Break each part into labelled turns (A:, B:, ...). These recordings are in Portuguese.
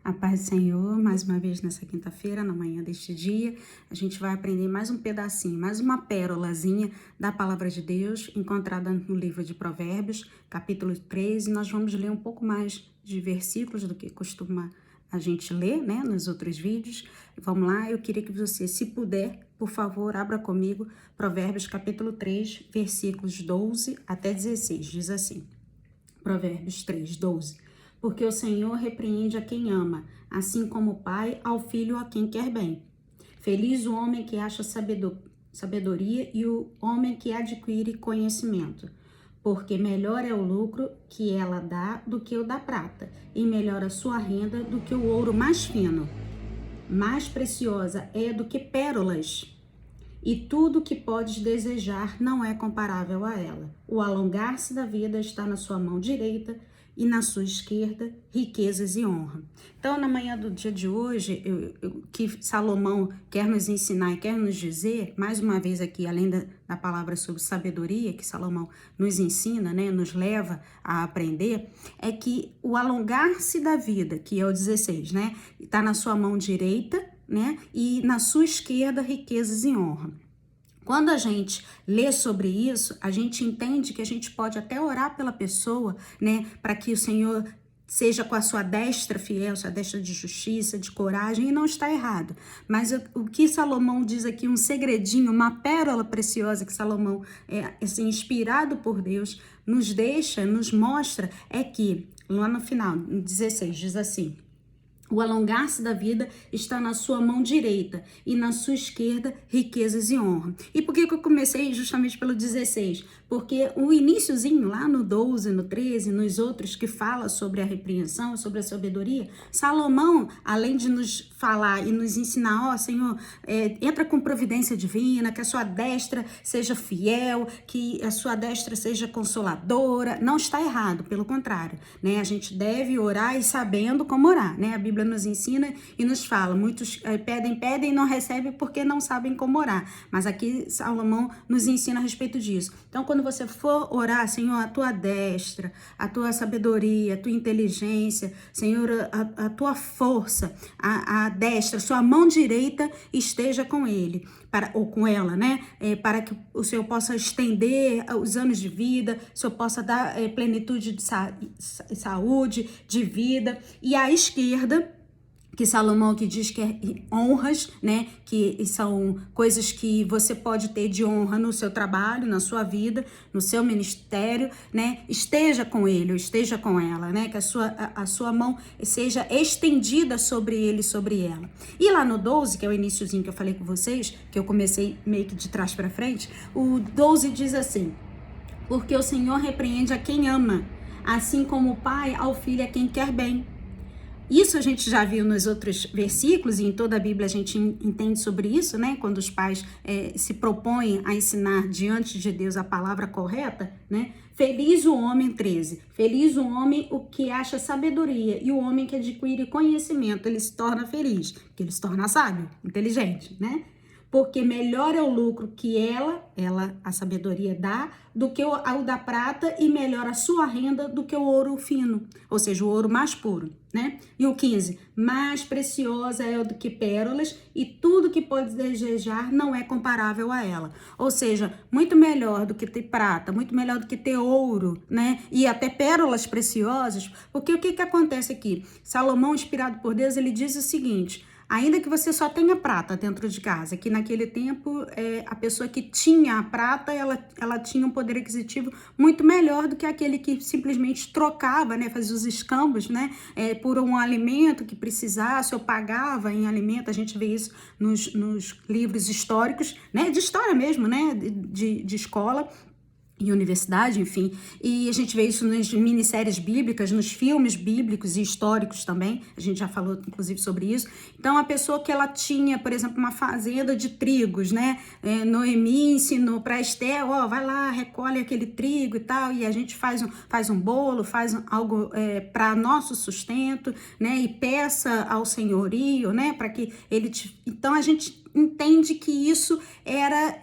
A: A paz do Senhor, mais uma vez nessa quinta-feira, na manhã deste dia, a gente vai aprender mais um pedacinho, mais uma pérolazinha da palavra de Deus, encontrada no livro de Provérbios, capítulo 13. Nós vamos ler um pouco mais de versículos do que costuma a gente ler, né, nos outros vídeos. Vamos lá, eu queria que você, se puder, por favor, abra comigo Provérbios, capítulo 3, versículos 12 até 16. Diz assim, Provérbios 3, 12. Porque o Senhor repreende a quem ama, assim como o pai ao filho a quem quer bem. Feliz o homem que acha sabedoria e o homem que adquire conhecimento, porque melhor é o lucro que ela dá do que o da prata, e melhor a sua renda do que o ouro mais fino. Mais preciosa é do que pérolas, e tudo que podes desejar não é comparável a ela. O alongar-se da vida está na sua mão direita, e na sua esquerda, riquezas e honra. Então, na manhã do dia de hoje, que Salomão quer nos ensinar e quer nos dizer, mais uma vez aqui, além da palavra sobre sabedoria, que Salomão nos ensina, né, nos leva a aprender, é que o alongar-se da vida, que é o 16, né, está na sua mão direita, né, e na sua esquerda, riquezas e honra. Quando a gente lê sobre isso, a gente entende que a gente pode até orar pela pessoa, né, para que o Senhor seja com a sua destra fiel, sua destra de justiça, de coragem, e não está errado. Mas o que Salomão diz aqui, um segredinho, uma pérola preciosa que Salomão, assim, inspirado por Deus, nos deixa, nos mostra, é que, lá no final, no 16, diz assim, o alongar-se da vida está na sua mão direita e na sua esquerda riquezas e honra. E por que eu comecei justamente pelo 16? Porque o iniciozinho lá no 12, no 13, nos outros que fala sobre a repreensão, sobre a sabedoria, Salomão, além de nos falar e nos ensinar, ó Senhor, entra com providência divina, que a sua destra seja fiel, que a sua destra seja consoladora, não está errado, pelo contrário, né? A gente deve orar e sabendo como orar, né? A Bíblia nos ensina e nos fala, muitos pedem e não recebem porque não sabem como orar, mas aqui Salomão nos ensina a respeito disso. Então, quando você for orar, Senhor, a tua destra, a tua sabedoria, a tua inteligência, Senhor, a tua força, a destra, sua mão direita esteja com ele, ou com ela, né? Para que o Senhor possa estender os anos de vida, o Senhor possa dar plenitude de saúde, de vida. E à esquerda, que Salomão que diz que é honras, né, que são coisas que você pode ter de honra no seu trabalho, na sua vida, no seu ministério, né, esteja com ele, ou esteja com ela, né, que a sua mão seja estendida sobre ele, sobre ela. E lá no 12, que é o iniciozinho que eu falei com vocês, que eu comecei meio que de trás para frente, o 12 diz assim, porque o Senhor repreende a quem ama, assim como o pai ao filho a quem quer bem. Isso a gente já viu nos outros versículos e em toda a Bíblia a gente entende sobre isso, né? Quando os pais se propõem a ensinar diante de Deus a palavra correta, né? Feliz o homem, 13, feliz o homem o que acha sabedoria e o homem que adquire conhecimento, ele se torna feliz, que ele se torna sábio, inteligente, né? Porque melhor é o lucro que ela, a sabedoria dá, do que o da prata, e melhor a sua renda do que o ouro fino, ou seja, o ouro mais puro, né? E o 15, mais preciosa é do que pérolas, e tudo que pode desejar não é comparável a ela. Ou seja, muito melhor do que ter prata, muito melhor do que ter ouro, né? E até pérolas preciosas, porque o que acontece aqui? Salomão, inspirado por Deus, ele diz o seguinte, ainda que você só tenha prata dentro de casa, que naquele tempo a pessoa que tinha a prata, ela tinha um poder aquisitivo muito melhor do que aquele que simplesmente trocava, né, fazia os escambos, né, por um alimento que precisasse ou pagava em alimento. A gente vê isso nos livros históricos, né, de história mesmo, né, de escola e universidade, enfim, e a gente vê isso nas minisséries bíblicas, nos filmes bíblicos e históricos também, a gente já falou inclusive sobre isso. Então a pessoa que ela tinha, por exemplo, uma fazenda de trigos, né, Noemi ensinou para Esther, vai lá, recolhe aquele trigo e tal, e a gente faz um bolo, algo para nosso sustento, né, e peça ao senhorio, né, para que ele então a gente entende que isso era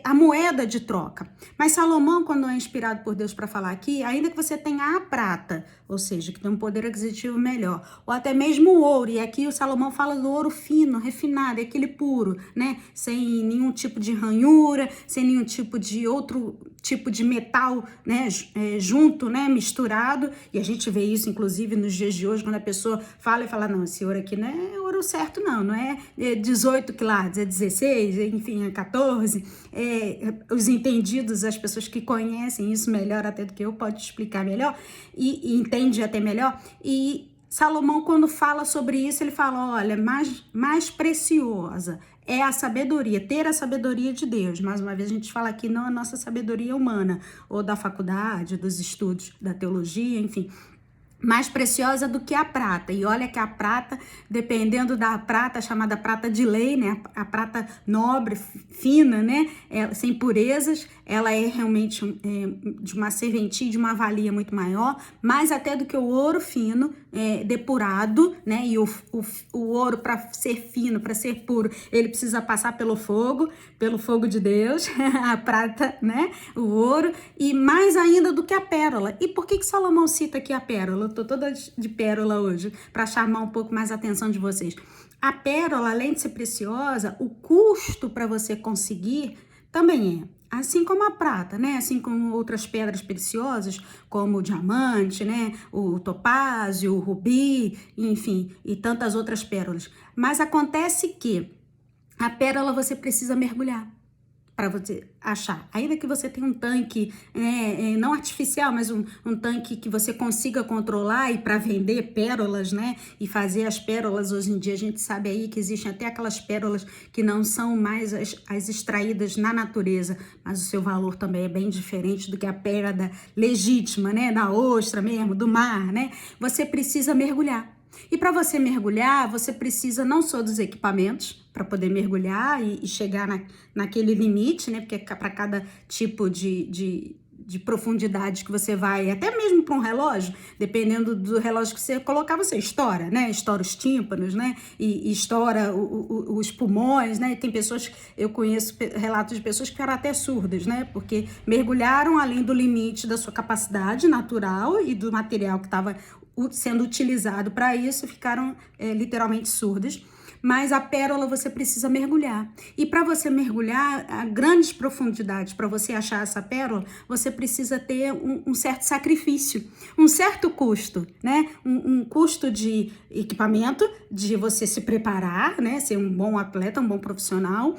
A: a moeda de troca. Mas Salomão, quando é inspirado por Deus para falar aqui, ainda que você tenha a prata, ou seja, que tem um poder aquisitivo melhor, ou até mesmo o ouro, e aqui o Salomão fala do ouro fino, refinado, aquele puro, né? Sem nenhum tipo de ranhura, sem nenhum tipo de outro tipo de metal, né, junto, né, misturado, e a gente vê isso inclusive nos dias de hoje, quando a pessoa fala, não, esse ouro aqui não é ouro certo não é 18 quilates, é 16, enfim, é 14, os entendidos, as pessoas que conhecem isso melhor até do que eu, pode explicar melhor, e entende até melhor, e Salomão, quando fala sobre isso, ele fala, olha, mais preciosa é a sabedoria, ter a sabedoria de Deus. Mais uma vez a gente fala aqui, não a nossa sabedoria humana, ou da faculdade, dos estudos da teologia, enfim, mais preciosa do que a prata. E olha que a prata, dependendo da prata, chamada prata de lei, né? A prata nobre, fina, né? Sem impurezas, ela é realmente de uma serventia, de uma valia muito maior, mais até do que o ouro fino, depurado, né? E o ouro, para ser fino, para ser puro, ele precisa passar pelo fogo de Deus, a prata, né? O ouro, e mais ainda do que a pérola. E por que Salomão cita aqui a pérola? Eu tô toda de pérola hoje, para chamar um pouco mais a atenção de vocês. A pérola, além de ser preciosa, o custo para você conseguir também é. Assim como a prata, né? Assim como outras pedras preciosas, como o diamante, né? O topázio, o rubi, enfim, e tantas outras pérolas. Mas acontece que a pérola você precisa mergulhar para você achar. Ainda que você tenha um tanque, não artificial, mas um tanque que você consiga controlar e para vender pérolas, né? E fazer as pérolas, hoje em dia a gente sabe aí que existem até aquelas pérolas que não são mais as extraídas na natureza, mas o seu valor também é bem diferente do que a pérola legítima, né? Da ostra mesmo, do mar, né? Você precisa mergulhar. E para você mergulhar, você precisa não só dos equipamentos para poder mergulhar e chegar naquele limite, né? Porque para cada tipo de profundidade que você vai, até mesmo para um relógio, dependendo do relógio que você colocar, você estoura, né? Estoura os tímpanos, né? E estoura os pulmões, né? E tem pessoas, eu conheço relatos de pessoas que ficaram até surdas, né? Porque mergulharam além do limite da sua capacidade natural e do material que estava sendo utilizado para isso, ficaram literalmente surdas. Mas a pérola você precisa mergulhar. E para você mergulhar a grandes profundidades, para você achar essa pérola, você precisa ter um certo sacrifício, um certo custo, né? Um custo de equipamento, de você se preparar, né? Ser um bom atleta, um bom profissional,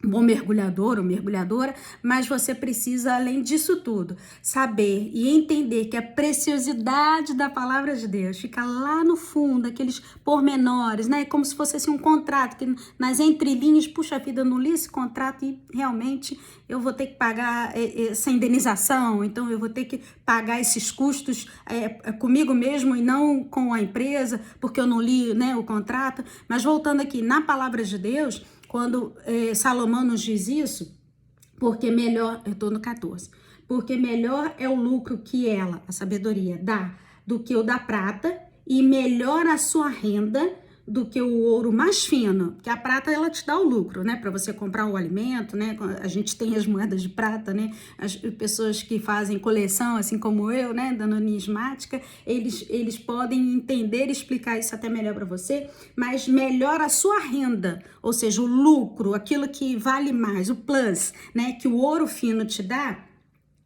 A: um bom mergulhador ou mergulhadora, mas você precisa, além disso tudo, saber e entender que a preciosidade da palavra de Deus fica lá no fundo, aqueles pormenores, né? Como se fosse assim, um contrato, que nas entrelinhas, puxa vida, eu não li esse contrato e realmente eu vou ter que pagar essa indenização, então eu vou ter que pagar esses custos comigo mesmo e não com a empresa, porque eu não li, né, o contrato. Mas voltando aqui, na palavra de Deus, quando Salomão nos diz isso, porque melhor, eu estou no 14, porque melhor é o lucro que ela, a sabedoria, dá do que o da prata, e melhor a sua renda do que o ouro mais fino, que a prata ela te dá o lucro, né, para você comprar o alimento, né, a gente tem as moedas de prata, né, as pessoas que fazem coleção, assim como eu, né, da numismática, eles podem entender e explicar isso até melhor para você, mas melhor a sua renda, ou seja, o lucro, aquilo que vale mais, o plus, né, que o ouro fino te dá,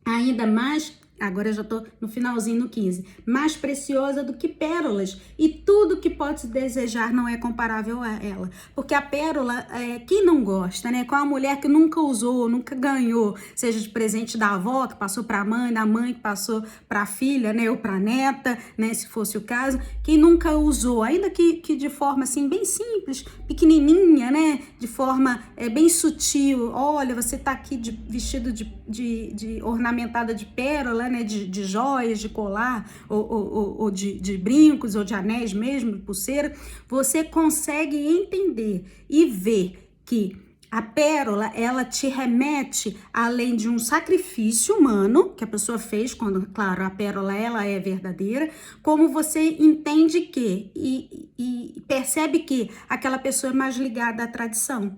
A: ainda mais. Agora eu já tô no finalzinho, no 15. Mais preciosa do que pérolas. E tudo que pode desejar não é comparável a ela. Porque a pérola, quem não gosta, né? Qual a mulher que nunca usou, nunca ganhou, seja de presente da avó, que passou para a mãe, da mãe que passou para a filha, né? Ou para a neta, né? Se fosse o caso. Quem nunca usou, ainda que de forma assim, bem simples, pequenininha, né? De forma bem sutil. Olha, você tá aqui vestido de ornamentada de pérola, né, de joias, de colar, ou de brincos, ou de anéis mesmo, de pulseira, você consegue entender e ver que a pérola, ela te remete, além de um sacrifício humano, que a pessoa fez, quando, claro, a pérola, ela é verdadeira, como você entende que, e percebe que aquela pessoa é mais ligada à tradição.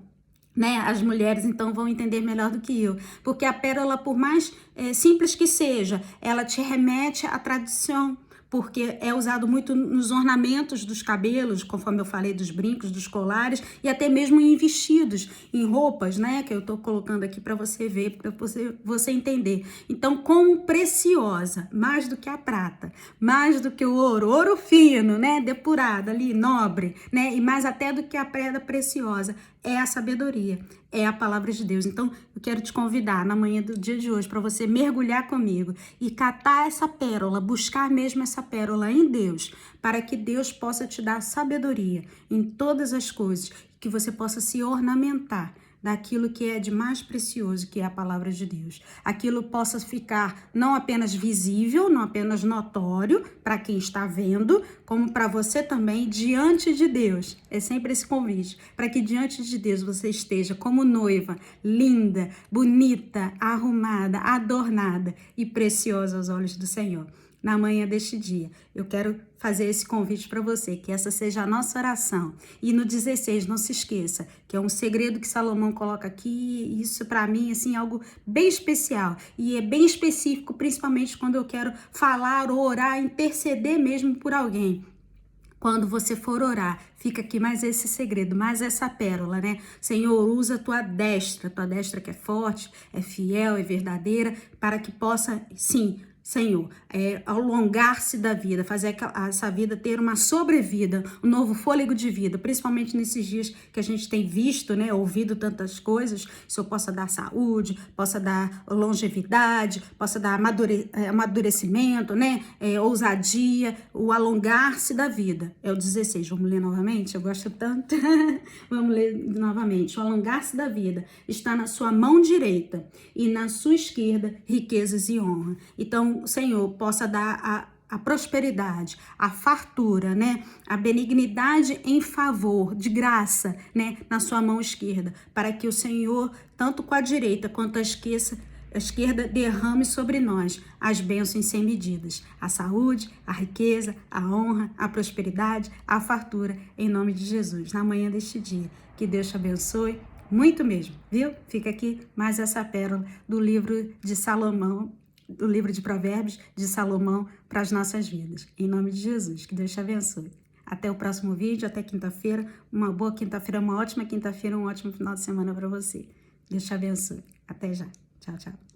A: né? As mulheres então vão entender melhor do que eu, porque a pérola, por mais simples que seja, ela te remete à tradição, porque é usado muito nos ornamentos dos cabelos, conforme eu falei, dos brincos, dos colares, e até mesmo em vestidos, em roupas, né, que eu tô colocando aqui para você ver, para você entender. Então, como preciosa, mais do que a prata, mais do que o ouro, ouro fino, né, depurado ali, nobre, né, e mais até do que a pedra preciosa, é a sabedoria, é a palavra de Deus. Então, eu quero te convidar na manhã do dia de hoje para você mergulhar comigo e catar essa pérola, buscar mesmo essa pérola em Deus, para que Deus possa te dar sabedoria em todas as coisas, que você possa se ornamentar daquilo que é de mais precioso, que é a palavra de Deus. Aquilo possa ficar não apenas visível, não apenas notório para quem está vendo, como para você também diante de Deus. É sempre esse convite, para que diante de Deus você esteja como noiva, linda, bonita, arrumada, adornada e preciosa aos olhos do Senhor. Na manhã deste dia, eu quero fazer esse convite para você, que essa seja a nossa oração. E no 16, não se esqueça, que é um segredo que Salomão coloca aqui, isso para mim, assim, algo bem especial. E é bem específico, principalmente quando eu quero falar, ou orar, interceder mesmo por alguém. Quando você for orar, fica aqui mais esse segredo, mais essa pérola, né? Senhor, usa tua destra que é forte, é fiel, é verdadeira, para que possa, sim, Senhor, alongar-se da vida, fazer essa vida ter uma sobrevida, um novo fôlego de vida, principalmente nesses dias que a gente tem visto, né, ouvido tantas coisas. Senhor, possa dar saúde, possa dar longevidade, possa dar amadurecimento, né, ousadia, o alongar-se da vida. É o 16, vamos ler novamente? Eu gosto tanto. Vamos ler novamente. O alongar-se da vida está na sua mão direita e na sua esquerda riquezas e honra. Então, o Senhor possa dar a prosperidade, a fartura, né? A benignidade em favor, de graça, né? Na sua mão esquerda, para que o Senhor, tanto com a direita quanto a esquerda, derrame sobre nós as bênçãos sem medidas, a saúde, a riqueza, a honra, a prosperidade, a fartura, em nome de Jesus, na manhã deste dia. Que Deus te abençoe muito mesmo, viu? Fica aqui mais essa pérola do livro de Salomão, do livro de Provérbios de Salomão para as nossas vidas. Em nome de Jesus, que Deus te abençoe. Até o próximo vídeo, até quinta-feira. Uma boa quinta-feira, uma ótima quinta-feira, um ótimo final de semana para você. Deus te abençoe. Até já. Tchau, tchau.